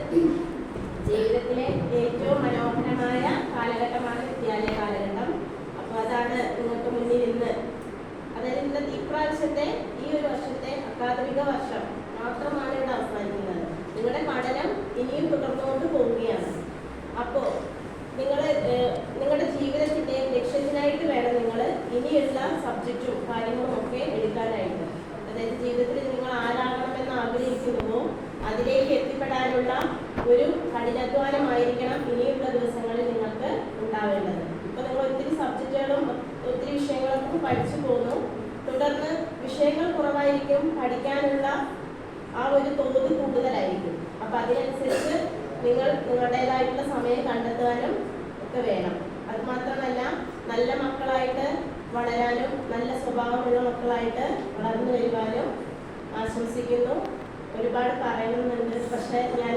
ജീവിതത്തിലെ ഏറ്റവും മനോഹരമായ കാലഘട്ടമാണ് വിദ്യാലയ കാലഘട്ടം. അപ്പോൾ അതാണ് നിങ്ങൾക്ക് മുന്നിൽ ഇന്ന്. അതായത് ഇന്നത്തെ ഇപ്രാവശ്യത്തെ ഈ ഒരു വർഷത്തെ അക്കാദമിക വർഷം മാത്രമാണ് ഇവിടെ അവസാനിക്കുന്നത്. നിങ്ങളുടെ പഠനം ഇനിയും തുടർന്നുകൊണ്ട് പോവുകയാണ്. അപ്പോൾ നിങ്ങളുടെ ജീവിതത്തിന്റെ ലക്ഷ്യത്തിനായിട്ട് വേണം നിങ്ങൾ ഇനിയുള്ള സബ്ജക്റ്റും കാര്യങ്ങളും ഒക്കെ എടുക്കാനായിട്ട്. അതായത് ജീവിതത്തിൽ നിങ്ങൾ ആരാകണമെന്ന് ആഗ്രഹിക്കുന്നുവോ അതിലേക്ക് എത്തിപ്പെടാനുള്ള ഒരു കഠിനാധ്വാനമായിരിക്കണം ഇനിയുള്ള ദിവസങ്ങളിൽ നിങ്ങൾക്ക് ഉണ്ടാവേണ്ടത്. ഇപ്പൊ നിങ്ങൾ ഒത്തിരി സബ്ജക്റ്റുകളും ഒത്തിരി വിഷയങ്ങളൊക്കെ പഠിച്ചു പോന്നു. തുടർന്ന് വിഷയങ്ങൾ കുറവായിരിക്കും, പഠിക്കാനുള്ള ആ ഒരു തോത് കൂടുതലായിരിക്കും. അപ്പൊ അതിനനുസരിച്ച് നിങ്ങൾ നിങ്ങളുടേതായിട്ടുള്ള സമയം കണ്ടെത്താനും ഒക്കെ വേണം. അത് മാത്രമല്ല നല്ല മക്കളായിട്ട് വളരാനും നല്ല സ്വഭാവമുള്ള മക്കളായിട്ട് വളർന്നു വരുവാനും ആശംസിക്കുന്നു. ഒരുപാട് പറയണമെന്നുണ്ട്, പക്ഷെ ഞാൻ